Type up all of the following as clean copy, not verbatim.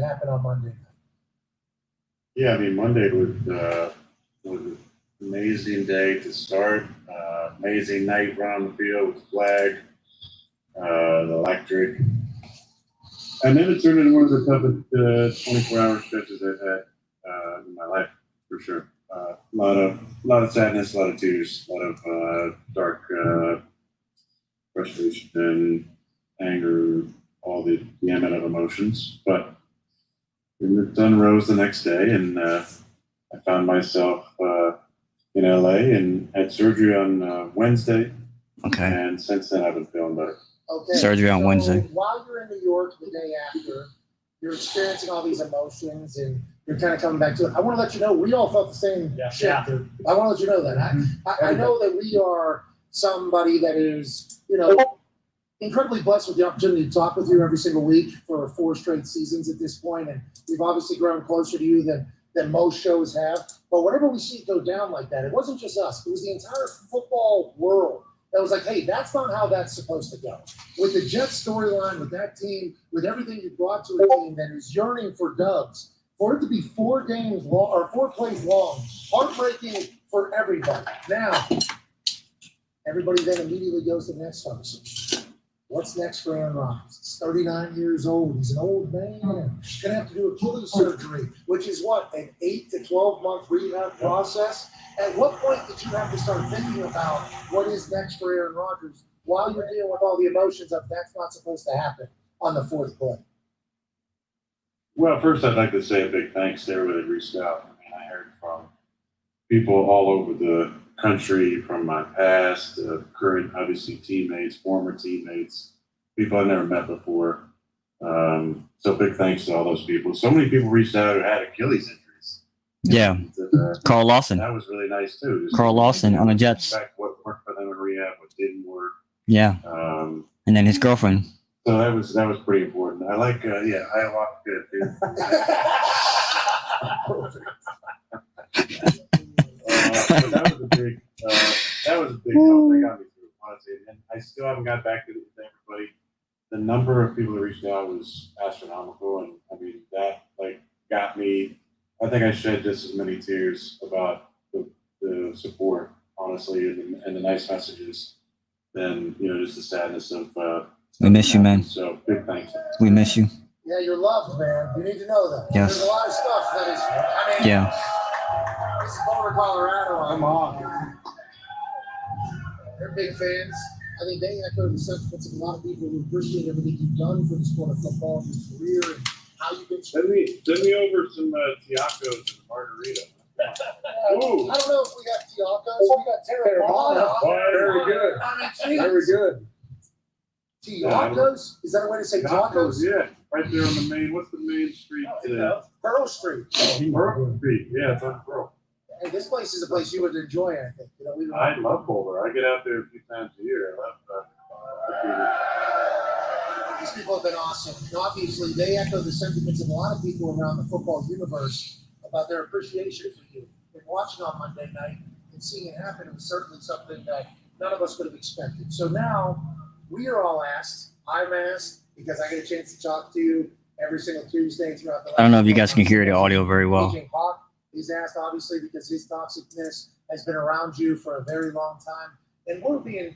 happened on Monday? Yeah, I mean, Monday was an amazing day to start. Amazing night run on the field with the flag, the electric. And then it turned into one of the toughest 24-hour stretches I've had in my life, for sure. A lot of sadness, a lot of tears, a lot of dark frustration, anger, all the gamut of emotions. But the sun rose the next day, and I found myself in LA and had surgery on Wednesday. Okay. And since then, I've been feeling better. Okay. Surgery on Wednesday. While you're in New York the day after, you're experiencing all these emotions and you're kind of coming back to it. I want to let you know we all felt the same shit, dude. I want to let you know that. I know that we are somebody that is, incredibly blessed with the opportunity to talk with you every single week for 4 straight seasons at this point, and we've obviously grown closer to you than most shows have. But whenever we see it go down like that, it wasn't just us; it was the entire football world that was like, "Hey, that's not how that's supposed to go." With the Jets storyline, with that team, with everything you brought to a team that is yearning for dubs, for it to be 4 games long or 4 plays long, heartbreaking for everybody. Now, everybody then immediately goes to the next conversation. What's next for Aaron Rodgers? He's 39 years old. He's an old man. He's going to have to do Achilles surgery, which is what, an 8 to 12 month rehab process? At what point did you have to start thinking about what is next for Aaron Rodgers while you're dealing with all the emotions of that's not supposed to happen on the 4th play? Well, first, I'd like to say a big thanks to everybody that reached out. I mean, I heard from people all over the country, from my past, current, obviously, teammates, former teammates, people I've never met before. So big thanks to all those people. So many people reached out who had Achilles injuries. Yeah. Carl Lawson. That was really nice, too. Carl Lawson on the Jets. What worked for them in rehab, what didn't work. Yeah. And then his girlfriend. So that was pretty important. I like, ayahuasca, too. But that was a big help that got me through, honestly. And I still haven't got back to everybody. The number of people that reached out was astronomical, and I mean that got me. I think I shed just as many tears about the support, honestly, and the nice messages, than just the sadness of. We miss you, man. So big thanks. We miss you. Yeah, you're loved, man. You need to know that. Yes. There's a lot of stuff that is. Yeah. This is Boulder, Colorado. I'm on. They're big fans. I think they echo the sentiments of a lot of people who appreciate everything you've done for the sport of football, your career, and how you've been. Send me over some Tiacos and margarita. Ooh. I don't know if we got Tiacos. We got terramana. Very good. Very good. Tiacos? Is that a way to say tacos? Yeah, right there on the main. What's the main street? Pearl Street. Pearl Street. Yeah, it's on Pearl. Hey, this place is a place you would enjoy, I think. I love Boulder. I get out there a few times a year. These people have been awesome. And obviously, they echo the sentiments of a lot of people around the football universe about their appreciation for you. And watching on Monday night and seeing it happen was certainly something that none of us could have expected. So now we are all asked. I'm asked because I get a chance to talk to you every single Tuesday throughout the last. I don't know if you guys can hear the audio very well. He's asked, obviously, because his toxicness has been around you for a very long time. And we're being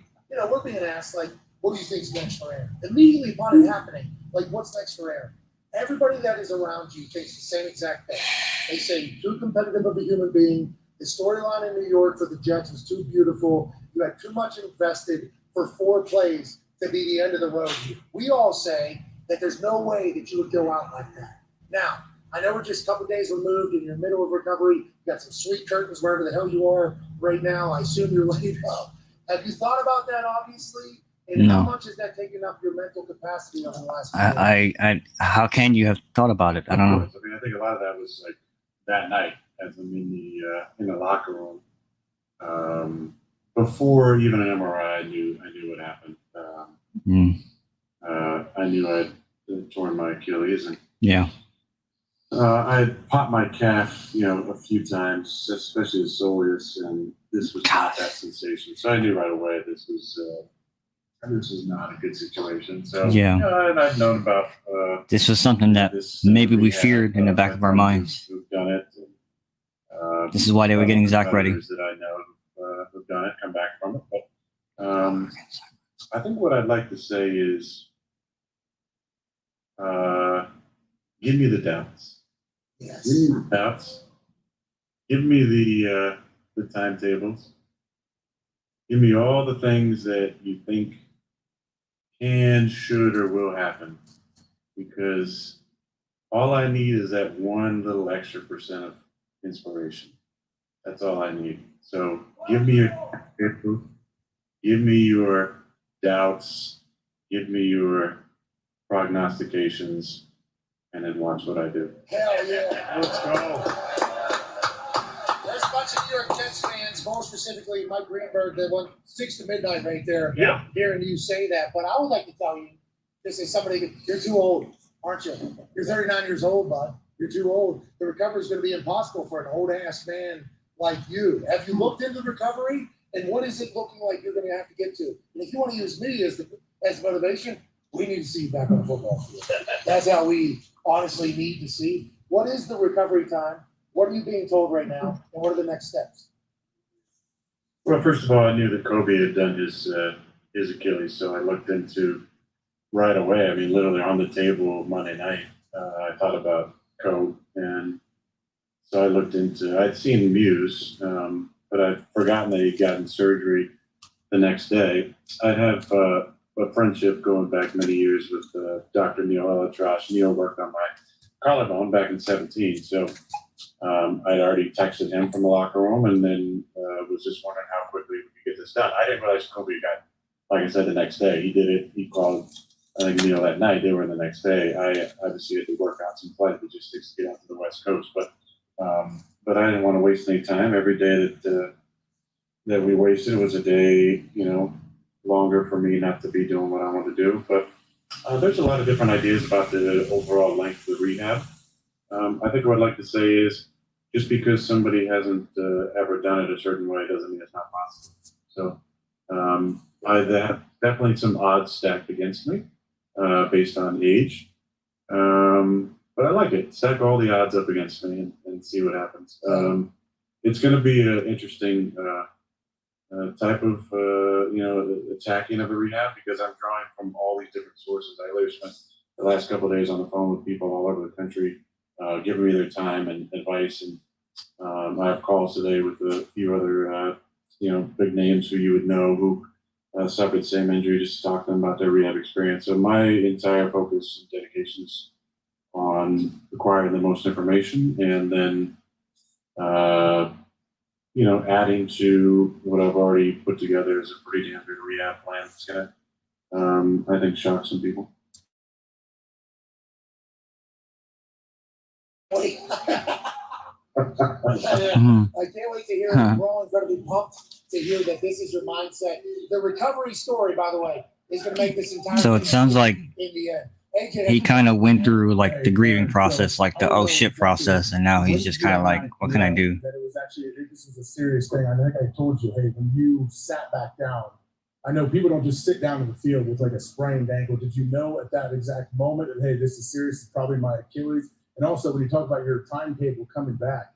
asked, what do you think's next for Aaron? Immediately upon it happening, what's next for Aaron? Everybody that is around you thinks the same exact thing. They say you're too competitive of a human being. The storyline in New York for the Jets was too beautiful. You had too much invested for 4 plays to be the end of the road here. We all say that there's no way that you would go out like that. Now, I know we're just a couple of days removed and you're in the middle of recovery. You got some sweet curtains wherever the hell you are right now. I assume you're laid up. Have you thought about that, obviously? And how much is that taking up your mental capacity over the last few days? How can you have thought about it? I don't know. I mean, I think a lot of that was that night as I'm in the locker room. Before even an MRI, I knew what happened. I knew I'd torn my Achilles, and I had popped my calf, a few times, especially the soleus, and this was not that sensation. So I knew right away this was this is not a good situation. So Yeah. and I've known about This was something that this maybe we rehab, feared in the back of our minds. who've done it. This is why they were getting Zach ready. That I know who've done it, come back from it. But I think what I'd like to say is, give me the doubts. Yes. Give me the doubts. Give me the timetables. Give me all the things that you think can, should, or will happen. Because all I need is that one little extra % of inspiration. That's all I need. So give me your proof. Give me your doubts. Give me your prognostications. And then watch what I do. Hell yeah. Let's go. There's a bunch of New York Jets fans, more specifically Mike Greenberg, that went 6 to midnight right there. Yeah. Hearing you say that. But I would like to tell you, this is somebody, you're too old, aren't you? You're 39 years old, bud. You're too old. The recovery is going to be impossible for an old-ass man like you. Have you looked into recovery? And what is it looking like you're going to have to get to? And if you want to use me as motivation, we need to see you back on the football field. That's how we honestly need to see. What is the recovery time? What are you being told right now? And what are the next steps? Well, first of all, I knew that Kobe had done his Achilles, so I looked into right away. I mean, literally on the table Monday night, I thought about Kobe, and so I looked into. I'd seen Muse, but I'd forgotten that he'd gotten surgery the next day. I have a friendship going back many years with Dr. Neil Elatrash. Neil worked on my collarbone back in 17, so I'd already texted him from the locker room, and then was just wondering how quickly we could get this done. I didn't realize Kobe got, like I said, the next day. He did it. He called, I think, Neil that night. They were in the next day. I obviously had to work out some flight logistics to get out to the West Coast, but I didn't want to waste any time. Every day that we wasted was a day, longer for me not to be doing what I want to do. But there's a lot of different ideas about the overall length of the rehab. I think what I'd like to say is, just because somebody hasn't ever done it a certain way doesn't mean it's not possible. So I have definitely some odds stacked against me based on age. But I like it. Stack all the odds up against me and see what happens. It's going to be an interesting type of attacking of a rehab, because I'm drawing from all these different sources. I literally spent the last couple of days on the phone with people all over the country, giving me their time and advice. And I have calls today with a few other big names who you would know who suffered the same injury, just to talk to them about their rehab experience. So my entire focus and dedication is on acquiring the most information, and then adding to what I've already put together is a pretty damn good rehab plan. It's gonna, I think, shock some people. I Mhm. can't wait to hear it. We're all incredibly pumped to hear that this is your mindset. The recovery story, by the way, is going to make this entire. So it sounds like in the end. AJ, he kind of went through like the grieving process, like the oh shit process, and now he's just kind of like, what can I do? That it was actually, this is a serious thing. I think I told you, hey, when you sat back down, I know people don't just sit down in the field with like a sprained ankle. Did you know at that exact moment that, hey, this is serious, it's probably my Achilles? And also, when you talk about your timetable coming back,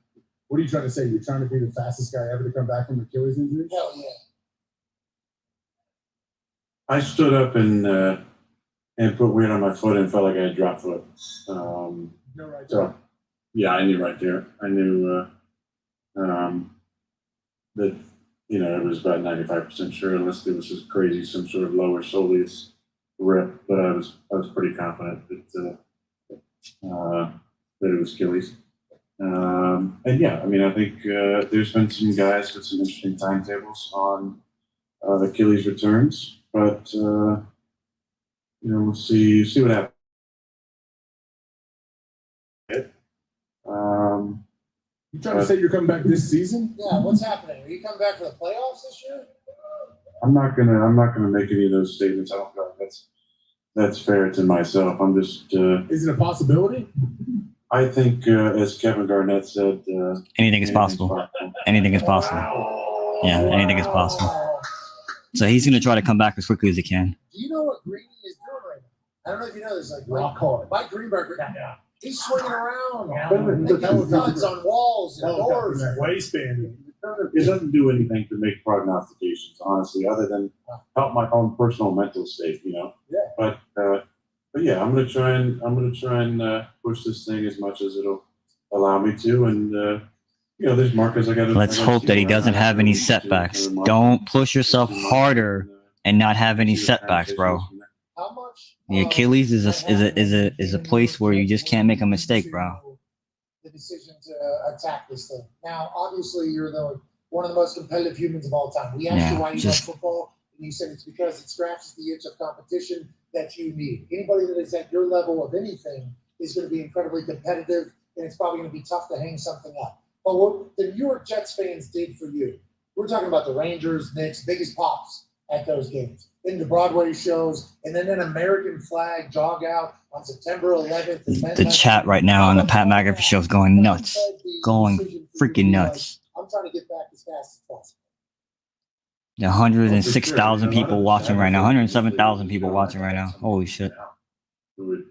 what are you trying to say? You're trying to be the fastest guy ever to come back from Achilles injury? Hell yeah. I stood up and put weight on my foot and felt like I had dropped foot. You're right. So, yeah, I knew right there. I knew that it was about 95% sure, unless there was just crazy some sort of lower soleus rip. But I was pretty confident that it was Achilles. And yeah, I mean, I think there's been some guys with some interesting timetables on Achilles returns, but we'll see what happens. You trying to say you're coming back this season? Yeah, what's happening? Are you coming back for the playoffs this year? I'm not gonna make any of those statements. I don't feel like that's fair to myself. I'm just. Is it a possibility? I think, as Kevin Garnett said, Anything is possible. Anything is possible. Yeah, anything is possible. So he's gonna try to come back as quickly as he can. Do you know what Greeny is doing right now? I don't know if you know this. Like Rock hard. Mike Greenberg, he's swinging around, But making cuts on walls and doors. Waistband. it doesn't do anything to make prognostications, honestly, other than help my own personal mental state, you know. Yeah. But yeah, I'm gonna try and push this thing as much as it'll allow me to, and you know, there's markers I got. Let's hope that he doesn't have any setbacks. Don't push yourself harder and not have any setbacks, bro. How much? The Achilles is a place where you just can't make a mistake, bro. The decision to attack this thing. Now, obviously, you're one of the most competitive humans of all time. We asked you why you love football, and you said it's because it scratches the itch of competition that you need. Anybody that is at your level of anything is going to be incredibly competitive, and it's probably going to be tough to hang something up. But what the New York Jets fans did for you, we're talking about the Rangers, Knicks, biggest pops at those games, in the Broadway shows, and then an American flag jog out on September 11th. The chat right now on the Pat McAfee show is going nuts. Going freaking nuts. I'm trying to get back as fast as possible. 106,000 people watching right now. 107,000 people watching right now. Holy shit. Who would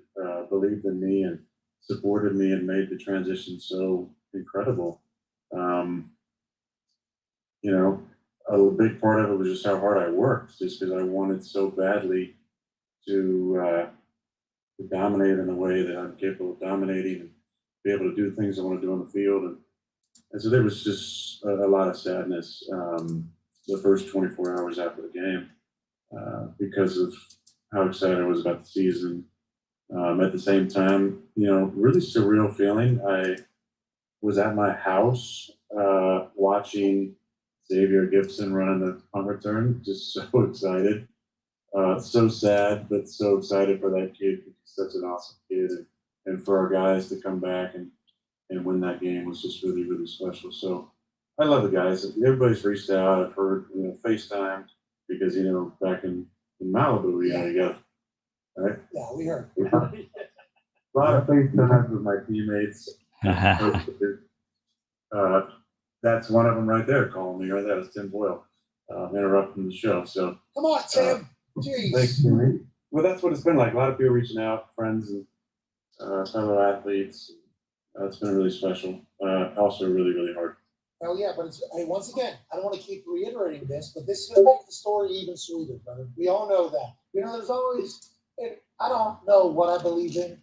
believed in me and supported me and made the transition so incredible. You know, a big part of it was just how hard I worked, just because I wanted so badly to dominate in the way that I'm capable of dominating and be able to do things I want to do on the field. And so there was just a lot of sadness the first 24 hours after the game because of how excited I was about the season. At the same time, you know, really surreal feeling. I was at my house watching Xavier Gibson running the punt return, just so excited. So sad, but so excited for that kid. He's such an awesome kid. And for our guys to come back and win that game was just really, really special. So I love the guys. Everybody's reached out. I've heard, you know, FaceTime because, you know, back in Malibu, you got, right? Yeah, we heard. A lot of FaceTimes with my teammates. That's one of them right there calling me right there. It's Tim Boyle interrupting the show. So come on, Tim. Jeez. Thanks, Timmy. Well, that's what it's been like. A lot of people reaching out, friends and fellow athletes. It's been really special. Also really, really hard. Oh yeah, but it's, hey, once again, I don't want to keep reiterating this, but this is going to make the story even sweeter, brother. We all know that. You know, there's always, and I don't know what I believe in.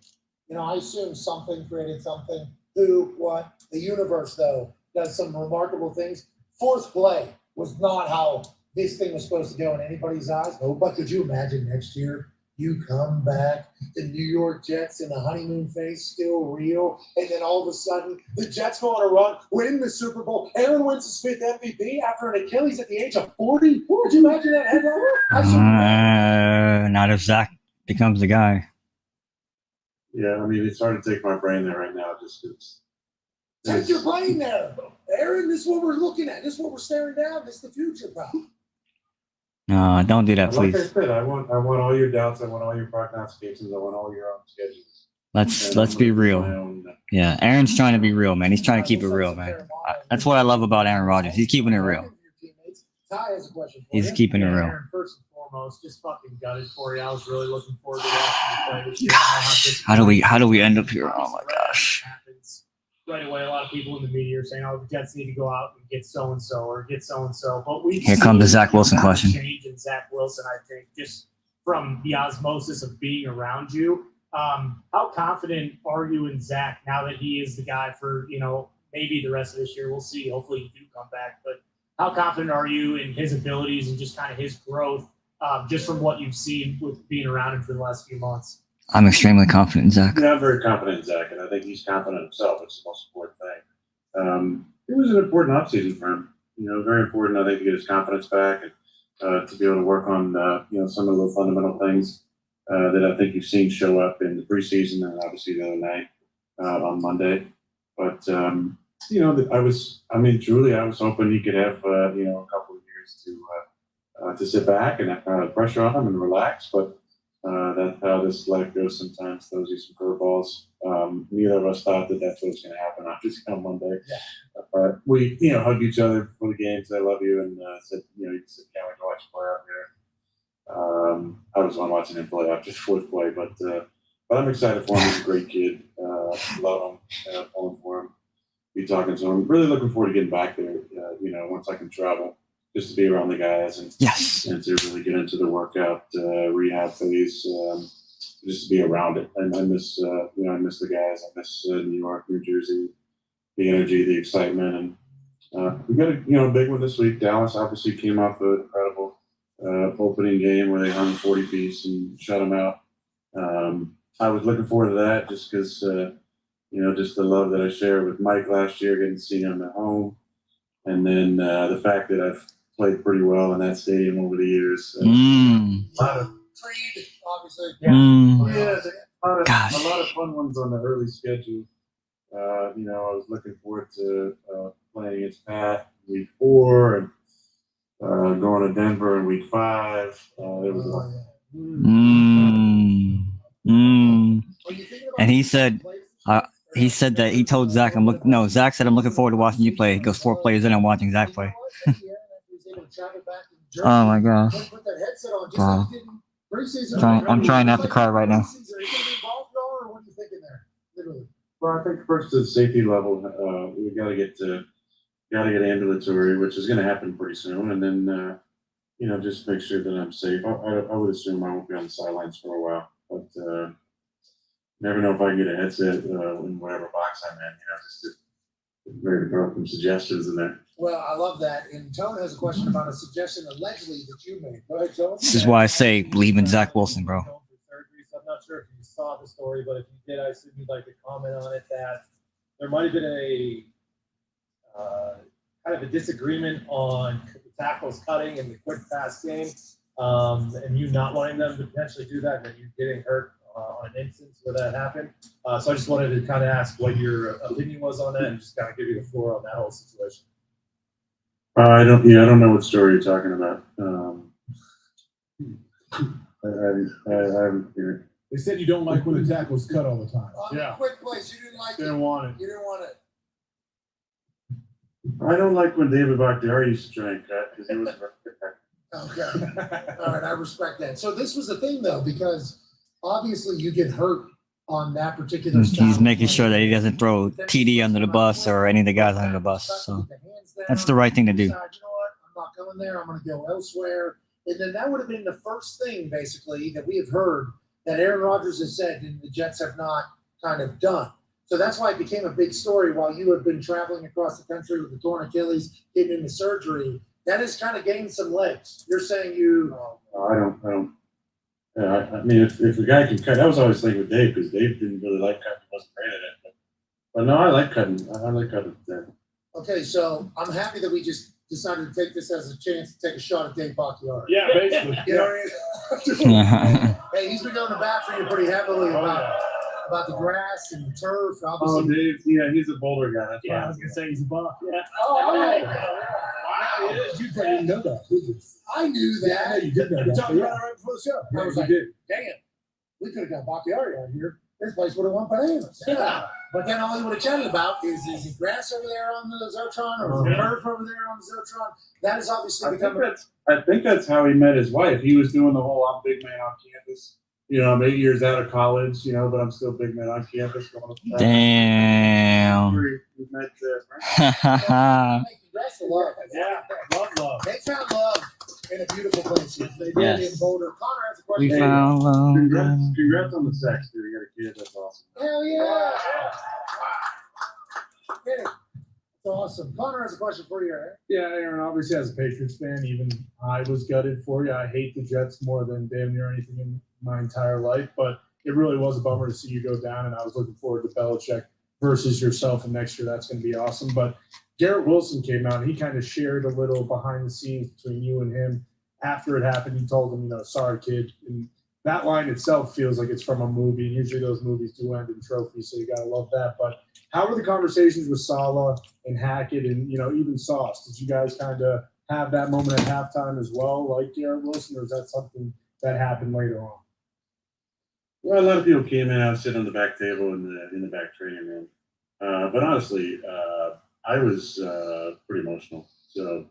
You know, I assume something created something. Who, what? The universe, though, does some remarkable things. Fourth play was not how this thing was supposed to go in anybody's eyes. But could you imagine next year you come back, the New York Jets in the honeymoon phase, still real, and then all of a sudden the Jets go on a run, win the Super Bowl. Aaron wins his 5th MVP after an Achilles at the age of 40. Could you imagine that headline? Not if Zach becomes the guy. Yeah, I mean, it's hard to take my brain there right now. Just take your brain there, Aaron. This is what we're looking at. This is what we're staring down. This is the future, bro. No, don't do that, please. Like I said, I want all your doubts. I want all your prognostications. I want all your own schedules. Let's be real. Yeah, Aaron's trying to be real, man. He's trying to keep it real, man. That's what I love about Aaron Rodgers. He's keeping it real. Ty has a question. He's keeping it real. Aaron, first and foremost, just fucking gutted for you. I was really looking forward to watching you play this year. How do we end up here? Oh my gosh. Right away, a lot of people in the media are saying, "Oh, the Jets need to go out and get so and so or get so and so." But we here comes the Zach Wilson question. Change in Zach Wilson, I think, just from the osmosis of being around you. How confident are you in Zach now that he is the guy for, you know, maybe the rest of this year? We'll see. Hopefully, you do come back. But how confident are you in his abilities and just kind of his growth, just from what you've seen with being around him for the last few months? I'm extremely confident in Zach. Yeah, I'm very confident in Zach, and I think he's confident in himself. It's the most important thing. It was an important offseason for him. You know, very important, I think, to get his confidence back and to be able to work on, you know, some of the fundamental things that I think you've seen show up in the preseason and obviously the other night on Monday. But, you know, I was hoping he could have, you know, a couple of years to sit back and have kind of pressure on him and relax. But that's how this life goes sometimes. Throws you some curveballs. Neither of us thought that that's what was going to happen, obviously, on Monday. Yeah. We, you know, hugged each other before the game, said, "I love you," and said, you know, can't wait to watch watch play out here. I was on watching him play after the fourth play, but I'm excited for him. He's a great kid. Love him. Pulling for him. Be talking to him. Really looking forward to getting back there. Once I can travel, just to be around the guys and to really get into the workout rehab phase. Just to be around it. And I miss I miss the guys. I miss New York, New Jersey, the energy, the excitement, and we got a big one this week. Dallas obviously came off an incredible opening game where they hung 40 piece and shut them out. I was looking forward to that just because just the love that I shared with Mike last year, getting to see him at home, and then the fact that I've played pretty well in that stadium over the years. A lot of Creed, obviously. a lot of fun ones on the early schedule. I was looking forward to playing against Pat week 4 and going to Denver in week 5. It was And he said that he told Zach, Zach said, I'm looking forward to watching you play. He goes 4 plays in and watching Zach play. Oh my gosh. Wow. I'm trying not to cry right now. Well, I think first to the safety level, we got to get ambulatory, which is going to happen pretty soon, and then just make sure that I'm safe. I would assume I won't be on the sidelines for a while, but never know if I can get a headset in whatever box I'm in. Just to maybe throw some suggestions in there. Well, I love that. And Tone has a question about a suggestion allegedly that you made. Go ahead, Tone. This is why I say believe in Zach Wilson, bro. I'm not sure if you saw the story, but if you did, I assume you'd like to comment on it. That there might have been a kind of a disagreement on the tackles cutting and the quick pass game, and you not wanting them to potentially do that, and then you getting hurt on an instance where that happened. So I just wanted to kind of ask what your opinion was on that, and just kind of give you the floor on that whole situation. I don't know what story you're talking about. I haven't heard. They said you don't like when the tackle's cut all the time. On quick plays, you didn't like it. Didn't want it. You didn't want it. I don't like when David Bakhtiari used to try and cut because he was. Okay. All right, I respect that. So this was the thing, though, because obviously you get hurt on that particular style. He's making sure that he doesn't throw TD under the bus or any of the guys under the bus. So that's the right thing to do. You know what? I'm not going there. I'm going to go elsewhere. And then that would have been the first thing, basically, that we have heard that Aaron Rodgers has said and the Jets have not kind of done. So that's why it became a big story while you had been traveling across the country with the torn Achilles, getting into surgery. That has kind of gained some legs. You're saying you. I don't. I mean, if a guy can cut, that was always the thing with Dave because Dave didn't really like cutting. He wasn't great at it. But no, I like cutting. I like cutting. Okay, so I'm happy that we just decided to take this as a chance to take a shot at Dave Bakhtiari. Yeah, basically. You know what I mean? Hey, he's been going to bat for you pretty heavily about the grass and the turf. Obviously. Oh, Dave, yeah, he's a Boulder guy. That's I was gonna say he's a buff. Yeah. Wow, You didn't know that, did you? I knew that. Yeah, you did know We that. talked about it right before the show. Yeah, I was you like, did. damn, we could have got Bakhtiari out here. This place would have won bananas. Yeah. But then all he would have chatted about is the grass over there on the Zertron or is the turf over there on the Zertron? That is obviously I think that's how he met his wife. He was doing the whole I'm big man on campus. I'm 8 years out of college, but I'm still big man on campus. Damn. We met love. Yeah, love. They found love in a beautiful place. They did Yes. in Boulder. Connor has a We question. found love. Congrats on the sex, dude. You got a kid. That's awesome. Hell yeah. Get it. It's awesome. Connor has a question for you, Aaron. Yeah, Aaron, obviously as a Patriots fan, even I was gutted for you. I hate the Jets more than damn near anything in my entire life, but it really was a bummer to see you go down, and I was looking forward to Belichick versus yourself, and next year that's going to be awesome. But Garrett Wilson came out, and he kind of shared a little behind the scenes between you and him. After it happened, he told him, sorry, kid. And that line itself feels like it's from a movie. Usually those movies do end in trophies, so you got to love that. But how were the conversations with Saleh and Hackett and, even Sauce? Did you guys kind of have that moment at halftime as well, like Garrett Wilson, or is that something that happened later on? Well, a lot of people came in. I was sitting on the back table in the back training room. But honestly, I was pretty emotional. So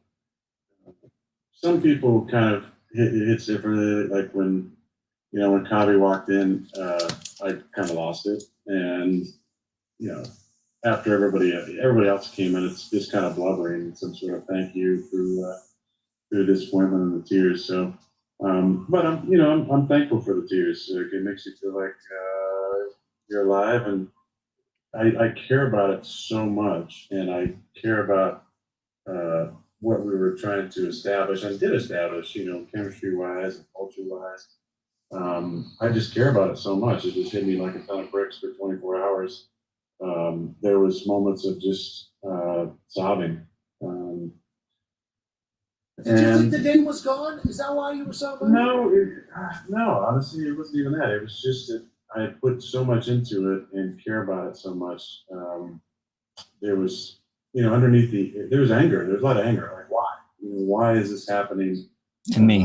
some people kind of hits differently. Like when Kavi walked in, I kind of lost it, and after everybody else came in, it's just kind of blubbering, some sort of thank you through the disappointment and the tears. So, but I'm thankful for the tears. It makes you feel like you're alive, and I care about it so much, and I care about what we were trying to establish and did establish, chemistry wise and culture wise. I just care about it so much. It just hit me like a ton of bricks for 24 hours. There was moments of just sobbing. Did you think the day was gone? Is that why you were so moved? No, honestly, it wasn't even that. It was just that I had put so much into it and care about it so much. There was, underneath there was anger. There was a lot of anger. Like, why? Why is this happening To me.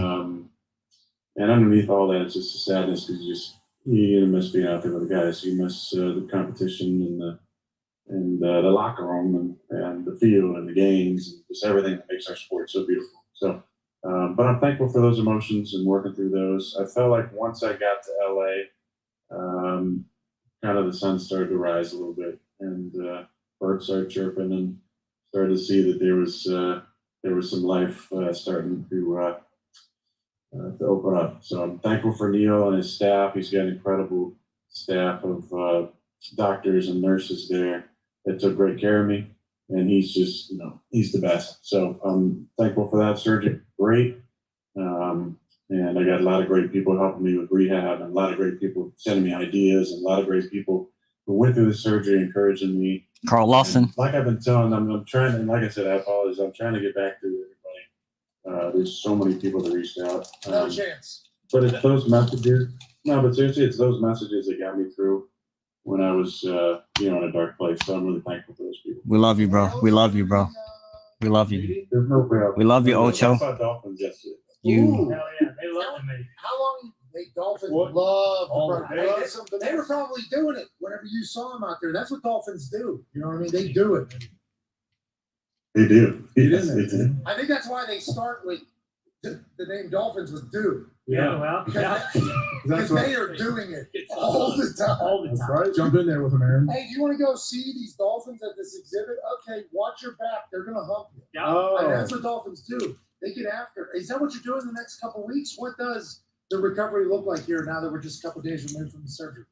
And underneath all that, it's just a sadness because you miss being out there with the guys. You miss the competition and the locker room and the field and the games and just everything that makes our sport so beautiful. So, but I'm thankful for those emotions and working through those. I felt like once I got to LA, kind of the sun started to rise a little bit, and birds started chirping, and started to see that there was some life starting to open up. So I'm thankful for Neil and his staff. He's got an incredible staff of doctors and nurses there that took great care of me. And he's just, he's the best. So I'm thankful for that. Surgeon, great. And I got a lot of great people helping me with rehab, and a lot of great people sending me ideas, and a lot of great people who went through the surgery encouraging me. Carl Lawson. And like I've been telling them, I'm trying, and like I said, I apologize. I'm trying to get back to everybody. There's so many people that reached out. No chance. But it's those messages. No, but seriously, it's those messages that got me through when I was, in a dark place. So I'm really thankful for those people. We love you, bro. We love you, bro. We love you. There's no doubt. We love you, Ocho. I saw Dolphins yesterday. You. Hell yeah, they love me. How long they Dolphins What? love All the day. Broncos? They were probably doing it whenever you saw them out there. That's what Dolphins do. You know what I mean? They do it. They do. Yes, They do. I think that's why they start with the name Dolphins with do. Yeah, well, yeah. Because they are doing it all the time. All the That's time. right. Jump in there with him, Aaron. Hey, do you want to go see these Dolphins at this exhibit? Okay, watch your back. They're going to hump you. Yeah. I mean, that's what Dolphins do. They get after. Is that what you're doing the next couple of weeks? What does the recovery look like here now that we're just a couple of days removed from the surgery?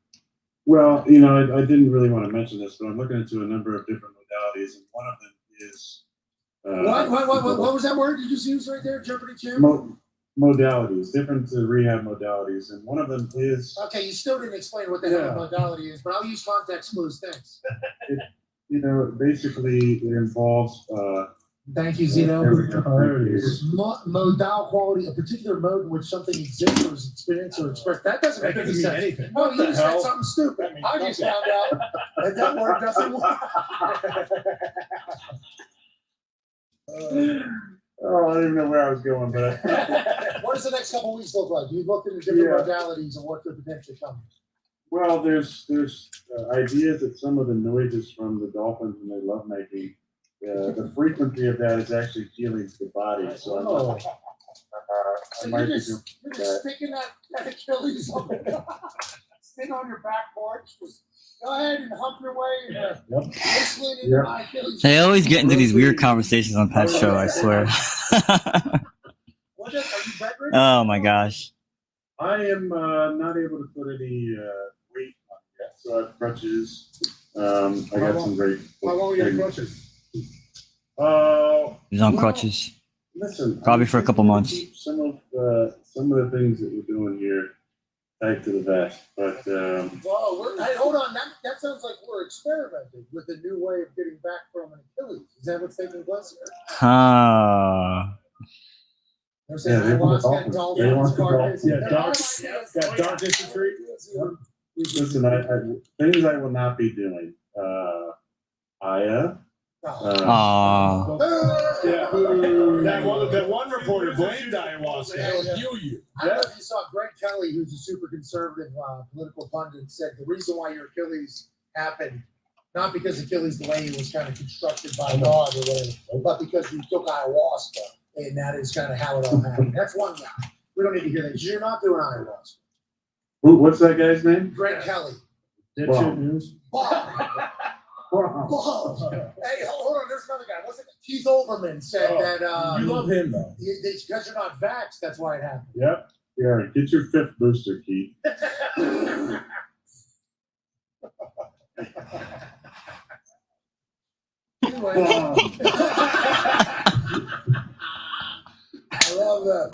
Well, I didn't really want to mention this, but I'm looking into a number of different modalities, and one of them is What was that word you just used right there? Jeopardy champ? modalities, different rehab modalities, and one of them is Okay, you still didn't explain what the hell a modality is, but I'll use context clues. Thanks. basically it involves Thank you, Zeno. there we go. There it is. Modal quality, a particular mode in which something exists or is experienced or expressed. That doesn't make any sense. anything. No, you the just said hell? something stupid. I mean, I just found out that word doesn't work. Oh, I don't even know where I was going, but What does the next couple of weeks look like? You've looked into different modalities and what could potentially come. well, there's ideas that some of the noises from the dolphins when they love making, the frequency of that is actually healing to the body. So I So might you're be just doing sticking that Achilles on sit on your back porch. Just go ahead and hump your way whistling into my Achilles. They always get into these weird conversations on Pat's show, I swear. What are you bedridden? Oh my gosh. I am not able to put any weight on it yet, so I have crutches. I got some great. How long are your crutches? Oh, He's on well, crutches. Listen, Probably I'm for a couple thinking to months. keep some of the things that we're doing here tight to the vest, but Whoa, hey, hold on. That sounds like we're experimenting with a new way of getting back from an Achilles. Is that what's taking place here? They're saying Yeah, they want ayahuasca, the dolphins, Dolphins. carpets. Yeah, They're dark- all ideas. That dark distance retreat. listen, I things I will not be doing. Aya. Aw. Yeah. That one reporter blamed ayahuasca. Yeah. You. I don't know if you saw Greg Kelly, who's a super conservative political pundit, said the reason why your Achilles happened, not because Achilles the way he was kind of constructed by God or whatever, but because you took ayahuasca. And that is kind of how it all happened. That's one guy. We don't need to hear that. You're not doing Iowa. What's that guy's name? Greg Kelly. Wow. News. Bob. Bob. Hey, hold on. There's another guy. What's it? Keith Olbermann said that. You love him though. Because you're not vaxxed, that's why it happened. Yep. Yeah, get your 5th booster, Keith. Anyway. I love that.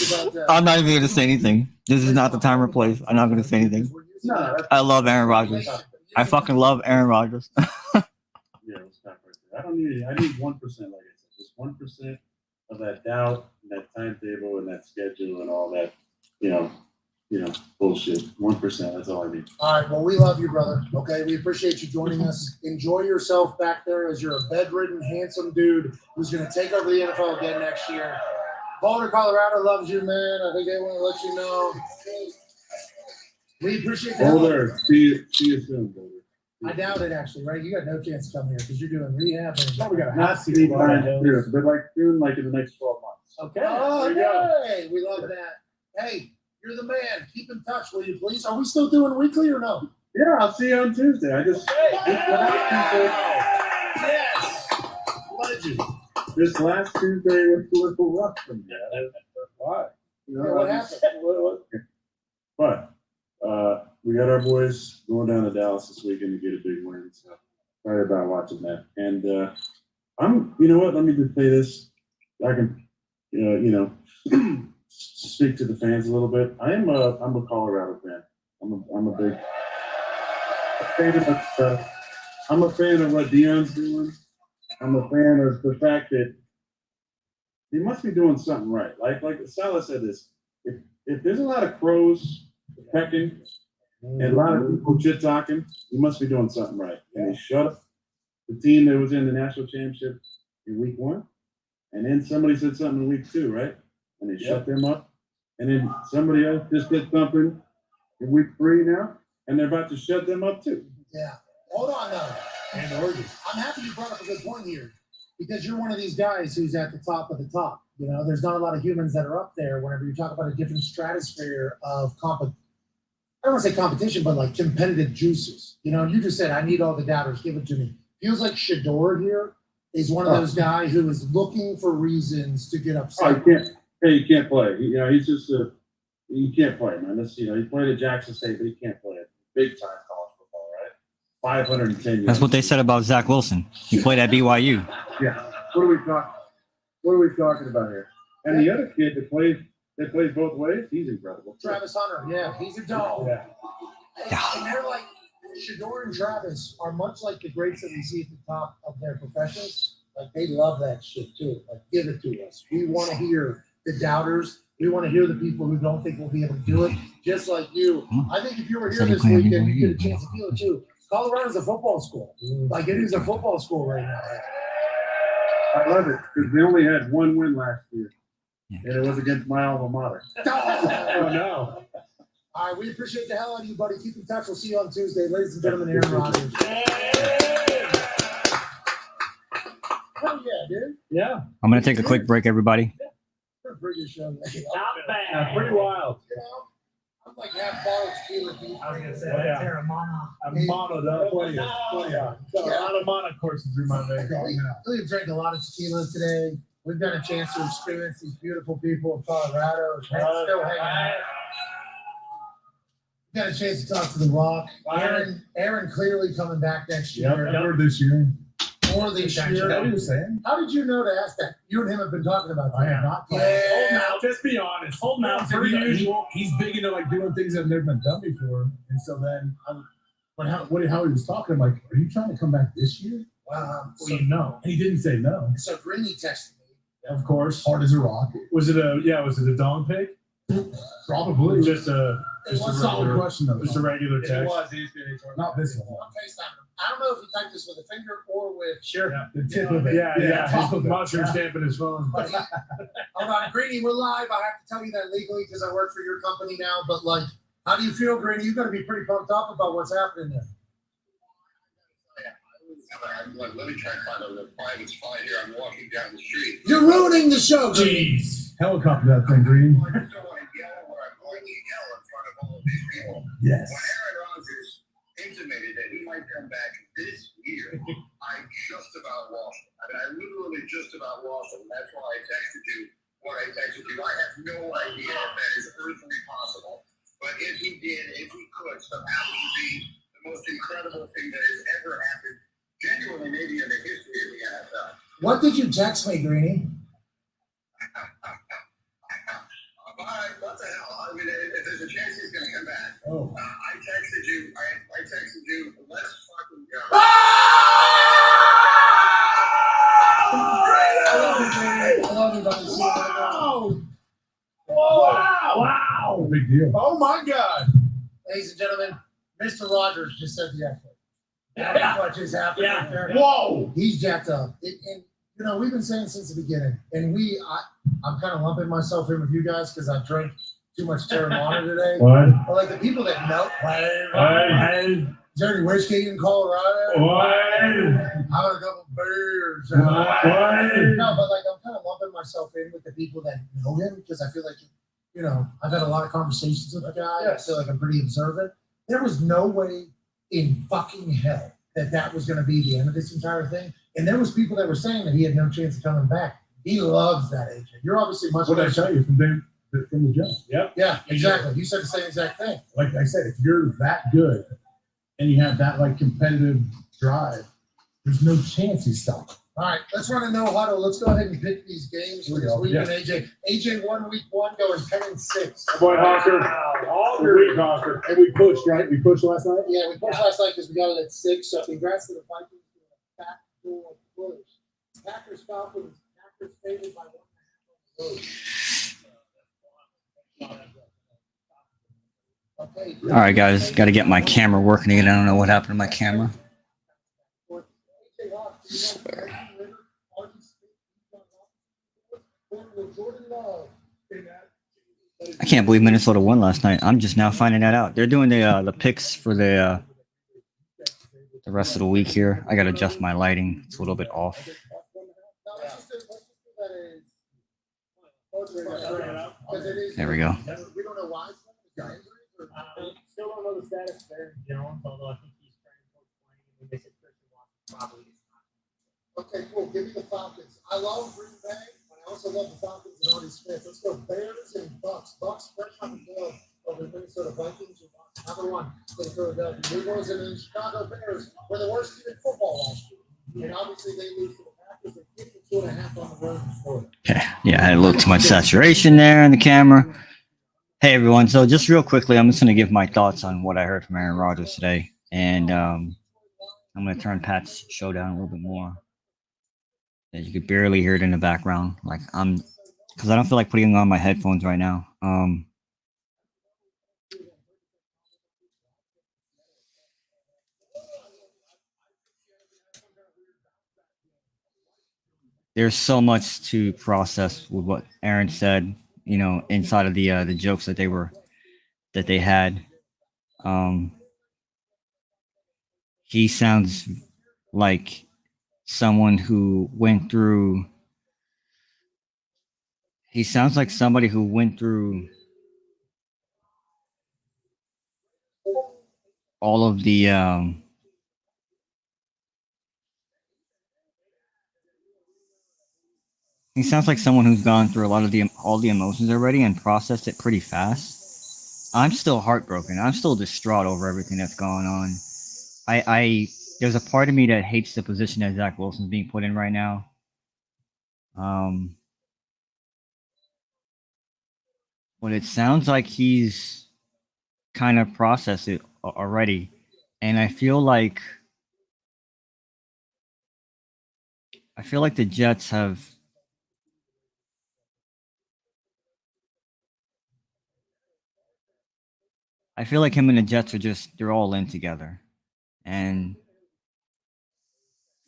About that. I'm not even going to say anything. This is not the time or place. I'm not going to say anything. No, I love Aaron Rodgers. I fucking love Aaron Rodgers. yeah, let's stop right there. I need 1%, like I said, just 1% of that doubt, and that timetable, and that schedule, and all that, bullshit. 1%, that's all I need. All right, well, we love you, brother. Okay, we appreciate you joining us. Enjoy yourself back there as you're a bedridden, handsome dude who's going to take over the NFL again next year. Boulder, Colorado loves you, man. I think they want to let you know. We appreciate that. Boulder, see you soon, Boulder. I doubt it, actually, right? You got no chance to come here because you're doing rehab. And Probably got a Not hot seat. see time too, but soon, in the next 12 months. Okay. Oh, there you go. hey, we love that. Hey, you're the man. Keep in touch, will you, please? Are we still doing weekly or no? Yeah, I'll see you on Tuesday. This last Tuesday was a little rough for me. Why? What happened? But we got our boys going down to Dallas this weekend to get a big win. So excited about watching that. And you know what? Let me just say this. I can, speak to the fans a little bit. I'm a Colorado fan. I'm a big fan of I'm a fan of what Deion's doing. I'm a fan of the fact that he must be doing something right. Like Salah said this. If there's a lot of crows pecking and a lot of people shit talking, he must be doing something right. And he shut up the team that was in the national championship in week 1. And then somebody said something in week 2, right? And they shut them up. And then somebody else just did something in week 3 now, and they're about to shut them up too. Yeah. Hold on, though. And Oregon. I'm happy you brought up a good point here because you're one of these guys who's at the top of the top. There's not a lot of humans that are up there whenever you talk about a different stratosphere of I don't want to say competition, but like competitive juices. You just said, I need all the doubters. Give it to me. Feels like Shador here is one of those guys who is looking for reasons to get upset. You can't play. He's just you can't play, man. He played at Jackson State, but he can't play it. Big time college football, right? 510 yards. That's what they said about Zach Wilson. He played at BYU. Yeah. What are we talking about here? And the other kid that plays both ways, he's incredible. Travis Hunter, yeah, he's a dog. Yeah. And they're like, Shador and Travis are much like the greats that we see at the top of their professions. Like, they love that shit too. Like, give it to us. We want to hear the doubters. We want to hear the people who don't think we'll be able to do it, just like you. I think if you were here this weekend, you get a chance to feel it too. Colorado's a football school. Like, it is a football school right now. I love it because they only had one win last year, and it was against my alma mater. Oh, no. All right, we appreciate the hell out of you, buddy. Keep in touch. We'll see you on Tuesday. Ladies and gentlemen, Aaron Rodgers. Hell yeah, dude. Yeah. I'm going to take a quick break, everybody. Pretty good show. Not bad. Pretty wild. I'm like half bottle tequila. I was gonna say Oh, yeah. Terramana. I'm monoed up. Plenty of a lot of mono courses through my veins. We've drank a lot of tequila today. We've got a chance to experience these beautiful people of Colorado. Still hanging out. We got a chance to talk to The Rock. Aaron clearly coming back next year. Or this year. Or this Is that what year. you're saying? How did you know to ask that? You and him have been talking about that. I have. Not Hold now. Just be honest. Hold now. Per usual. He's big into like doing things that have never been done before, and so then how he was talking, I'm like, are you trying to come back this year? Wow. Well, you know. And he didn't say no. So Greeny texted me. Of course, hard as a rock. Was it a dong pig? Probably. Just a solid regular, question though. just a regular text. Not this one. I'm FaceTiming him. I don't know if he typed this with a finger or with. The tip of it. Yeah. top of it. Mushroom stamping his phone. But hold on, Greeny, we're live. I have to tell you that legally because I work for your company now. But like, how do you feel, Greeny? You got to be pretty pumped up about what's happening there. Let me try and find a private spot here. I'm walking down the street. You're ruining the show, Jeez. Helicopter that thing, Green. I just don't want to yell where I'm going to yell in front of all of these people. Yes. When Aaron Rodgers intimated that he might come back this year, I just about lost him. I mean, I literally just about lost him. That's why I texted you what I texted you. I have no idea if that is earthly possible. But if he did, if he could, somehow it would be the most incredible thing that has ever happened, genuinely maybe in the history of the NFL. What did you text me, Greenie? What the hell? I mean, if there's a chance he's going to come back. Oh. I texted you. I texted you. Let's fucking go. I love you, buddy. See you later. Wow. Big deal. Oh my God. Ladies and gentlemen, Mr. Rodgers just said the F word. That's what just happened right there. Whoa. He's jacked up. And you know, we've been saying since the beginning, and I'm kind of lumping myself in with you guys because I drank too much Terramana today. What? But like the people that know, What? is there any whiskey in Colorado? What? How about a couple beers? What? No, but like I'm kind of lumping myself in with the people that know him because I feel like, you know, I've had a lot of conversations with the guy. Yes. I feel like I'm pretty observant. There was no way in fucking hell that was going to be the end of this entire thing. And there was people that were saying that he had no chance of coming back. He loves that AJ. You're obviously much What did I better. tell you from the jump? Yeah, exactly. You said the same exact thing. Like I said, if you're that good and you have that like competitive drive, there's no chance he's stopping. All right, let's run a no huddle. Let's go ahead and pick these games for this week. Yeah. And AJ won week 1, going 10-6. Boy, Hawker. Week, Hawker. And we pushed, right? We pushed last night? Yeah, we pushed last night because we got it at 6. So congrats to the Vikings for a backdoor push. Packers Falcons. Packers favored by 1.5 goals. Okay. All right, guys, got to get my camera working again. I don't know what happened to my camera. I can't believe Minnesota won last night. I'm just now finding that out. They're doing the picks for the rest of the week here. I got to adjust my lighting. It's a little bit off. There we go. We don't know why. Still don't know the status of Aaron Jones, although I think he's trending towards playing. And they said Christian Watson probably is not. Okay, cool. Give me the Falcons. I love Green Bay, but I also love the Falcons and Artie Smith. Let's go Bears and Bucks. Bucks fresh on the go over the Minnesota Vikings. Number 1 for the Philadelphia Eagles, and then the Chicago Bears were the worst team in football last year. And obviously they lose to the Packers. They keep the 2.5 on the road in Florida. Okay. Yeah, I had a little too much saturation there in the camera. Hey, everyone. So just real quickly, I'm just going to give my thoughts on what I heard from Aaron Rodgers today. And I'm going to turn Pat's show down a little bit more. You could barely hear it in the background. Like because I don't feel like putting on my headphones right now. There's so much to process with what Aaron said, you know, inside of the jokes that they had. He sounds like someone who went through. He sounds like somebody who went through all of the he sounds like someone who's gone through a lot of all the emotions already and processed it pretty fast. I'm still heartbroken. I'm still distraught over everything that's going on. There's a part of me that hates the position that Zach Wilson's being put in right now. But it sounds like he's kind of processed it already. And I feel like the Jets have I feel like him and the Jets they're all in together. And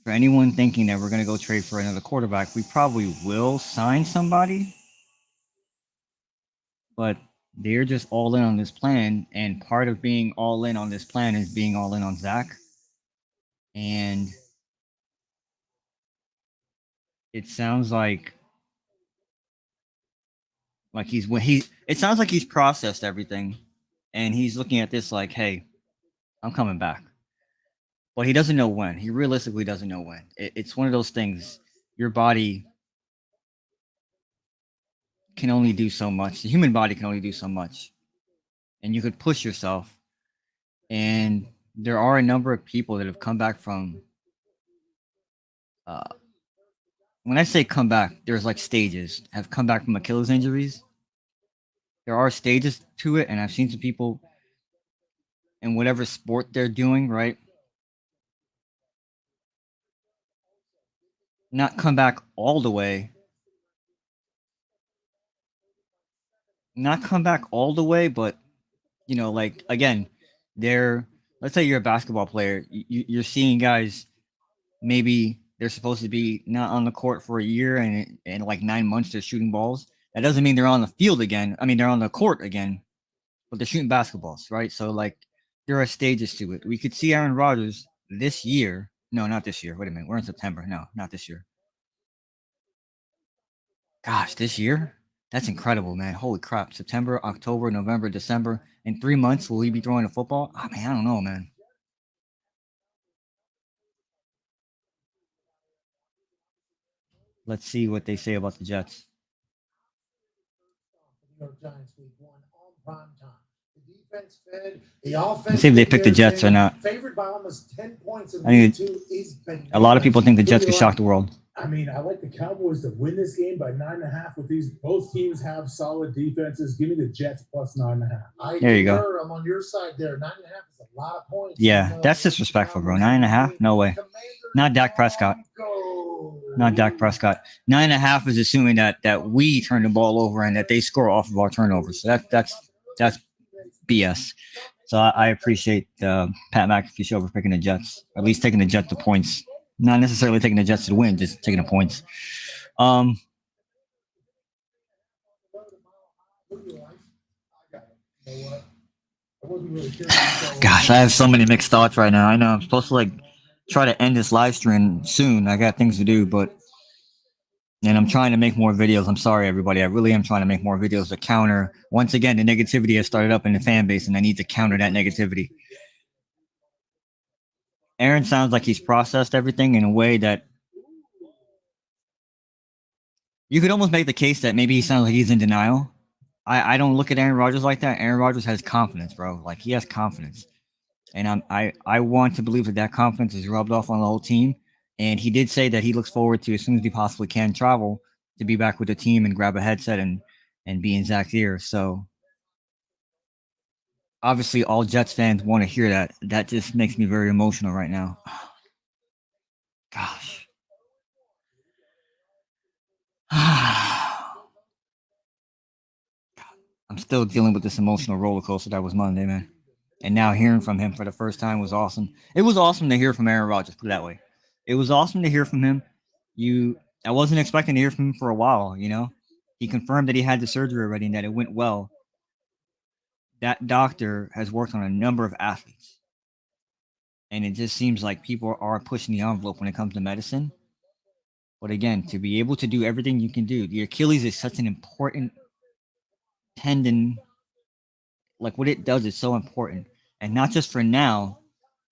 for anyone thinking that we're going to go trade for another quarterback, we probably will sign somebody. But they're just all in on this plan. And part of being all in on this plan is being all in on Zach. And it sounds like it sounds like he's processed everything and he's looking at this like, hey, I'm coming back. But he doesn't know when. He realistically doesn't know when. It's one of those things. Your body can only do so much. The human body can only do so much. And you could push yourself. And there are a number of people that have come back from when I say come back, there's like stages, have come back from Achilles injuries. There are stages to it, and I've seen some people in whatever sport they're doing, right? Not come back all the way. Not come back all the way, but like again, let's say you're a basketball player, you're seeing guys maybe they're supposed to be not on the court for a year and like 9 months they're shooting balls. That doesn't mean they're on the field again. I mean, they're on the court again, but they're shooting basketballs, right? So like there are stages to it. We could see Aaron Rodgers this year. No, not this year. Wait a minute. We're in September. No, not this year. Gosh, this year? That's incredible, man. Holy crap. September, October, November, December. In 3 months, will he be throwing a football? Oh, man, I don't know, man. Let's see what they say about the Jets. New York Giants week 1 on prime time. The defense fed, the offense. Let's see if they pick the Jets or not. Favored by almost 10 points in I mean, week 2 is a lot of people think the Jets could shock the world. I mean, I like the Cowboys to win this game by 9.5. With these, both teams have solid defenses. Give me the Jets plus 9.5. There you go. I'm on your side there. 9.5 is a lot of points. Yeah, that's disrespectful, bro. 9.5? No way. Not Dak Prescott. Not Dak Prescott. 9.5 is assuming that we turn the ball over and that they score off of our turnovers. So that's BS. So I appreciate Pat McAfee show for picking the Jets, at least taking the Jets to points. Not necessarily taking the Jets to win, just taking the points. Gosh, I have so many mixed thoughts right now. I know I'm supposed to try to end this live stream soon. I got things to do, and I'm trying to make more videos. I'm sorry, everybody. I really am trying to make more videos to counter. Once again, the negativity has started up in the fan base, and I need to counter that negativity. Aaron sounds like he's processed everything in a way that you could almost make the case that maybe he sounds like he's in denial. I don't look at Aaron Rodgers like that. Aaron Rodgers has confidence, bro. Like, he has confidence. And I want to believe that confidence is rubbed off on the whole team. And he did say that he looks forward to, as soon as he possibly can, travel to be back with the team and grab a headset and be in Zach's ear. So obviously all Jets fans want to hear that. That just makes me very emotional right now. Gosh. I'm still dealing with this emotional roller coaster that was Monday, man. And now hearing from him for the first time was awesome. It was awesome to hear from Aaron Rodgers, put it that way. It was awesome to hear from him. I wasn't expecting to hear from him for a while, He confirmed that he had the surgery already and that it went well. That doctor has worked on a number of athletes. And it just seems like people are pushing the envelope when it comes to medicine. But again, to be able to do everything you can do, the Achilles is such an important tendon. Like, what it does is so important. And not just for now,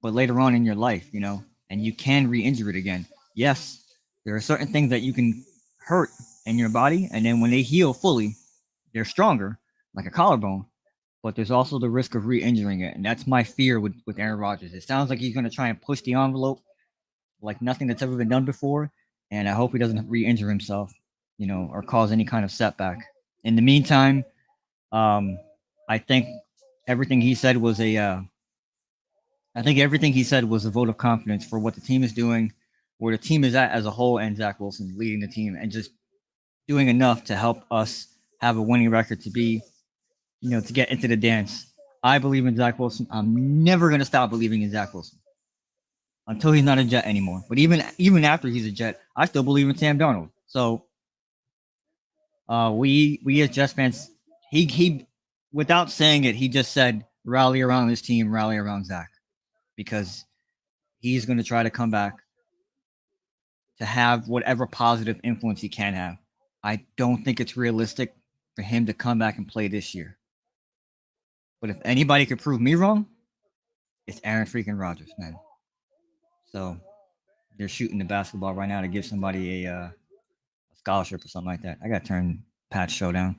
but later on in your life, and you can re-injure it again. Yes, there are certain things that you can hurt in your body, and then when they heal fully, they're stronger, like a collarbone. But there's also the risk of re-injuring it, and that's my fear with Aaron Rodgers. It sounds like he's going to try and push the envelope like nothing that's ever been done before, and I hope he doesn't re-injure himself, or cause any kind of setback. In the meantime, I think everything he said was a vote of confidence for what the team is doing, where the team is at as a whole, and Zach Wilson leading the team and just doing enough to help us have a winning record to be, to get into the dance. I believe in Zach Wilson. I'm never going to stop believing in Zach Wilson until he's not a Jet anymore. But even after he's a Jet, I still believe in Sam Darnold. So we as Jets fans, he without saying it, he just said, rally around this team, rally around Zach, because he's going to try to come back to have whatever positive influence he can have. I don't think it's realistic for him to come back and play this year. But if anybody could prove me wrong, it's Aaron freaking Rodgers, man. So they're shooting the basketball right now to give somebody a scholarship or something like that. I got to turn Pat's show down.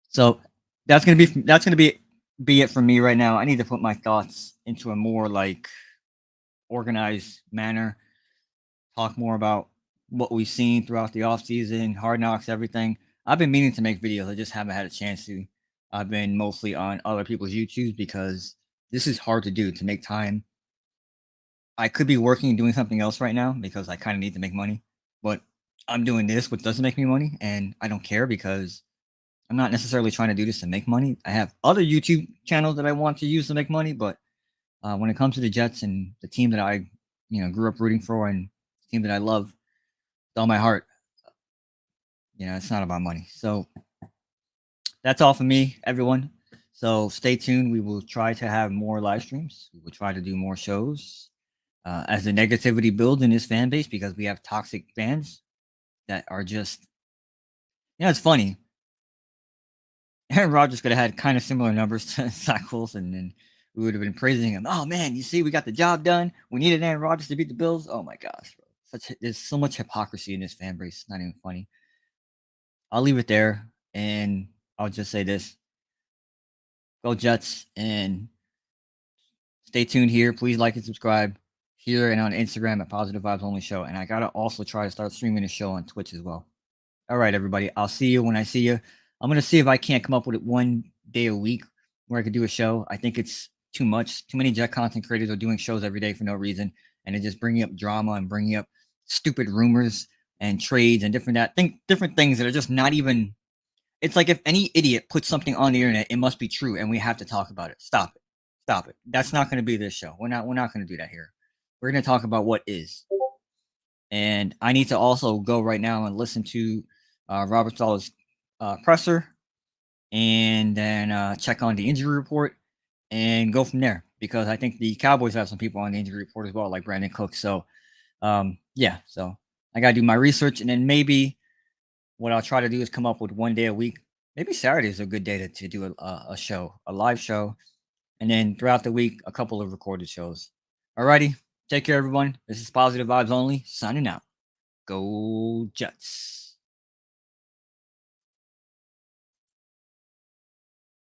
So that's gonna be it for me right now. I need to put my thoughts into a more like organized manner. Talk more about what we've seen throughout the offseason, hard knocks, everything. I've been meaning to make videos. I just haven't had a chance to. I've been mostly on other people's YouTubes because this is hard to do to make time. I could be working and doing something else right now because I kind of need to make money, but I'm doing this, which doesn't make me money, and I don't care because I'm not necessarily trying to do this to make money. I have other YouTube channels that I want to use to make money, but when it comes to the Jets and the team that I, grew up rooting for and the team that I love with all my heart, it's not about money. So that's all for me, everyone. So stay tuned. We will try to have more live streams. We will try to do more shows. As the negativity builds in this fan base because we have toxic fans that are just, it's funny. Aaron Rodgers could have had kind of similar numbers to Zach Wilson, and we would have been praising him. Oh man, you see, we got the job done. We needed Aaron Rodgers to beat the Bills. Oh my gosh, bro. There's so much hypocrisy in this fan base. It's not even funny. I'll leave it there, and I'll just say this: Go Jets, and stay tuned here. Please like and subscribe here and on Instagram at Positive Vibes Only Show. And I gotta also try to start streaming the show on Twitch as well. All right, everybody. I'll see you when I see you. I'm gonna see if I can't come up with it one day a week where I could do a show. I think it's too much. Too many Jet content creators are doing shows every day for no reason, and it's just bringing up drama and bringing up stupid rumors and trades and different things that are just not even. It's like if any idiot puts something on the internet, it must be true, and we have to talk about it. Stop it. Stop it. That's not going to be this show. We're not going to do that here. We're going to talk about what is. And I need to also go right now and listen to Robert Sala's presser, and then check on the injury report and go from there, because I think the Cowboys have some people on the injury report as well, like Brandon Cook. So, so I got to do my research, and then maybe what I'll try to do is come up with one day a week. Maybe Saturday is a good day to do a show, a live show. And then throughout the week, a couple of recorded shows. Alrighty. Take care, everyone. This is Positive Vibes Only, signing out. Go Jets.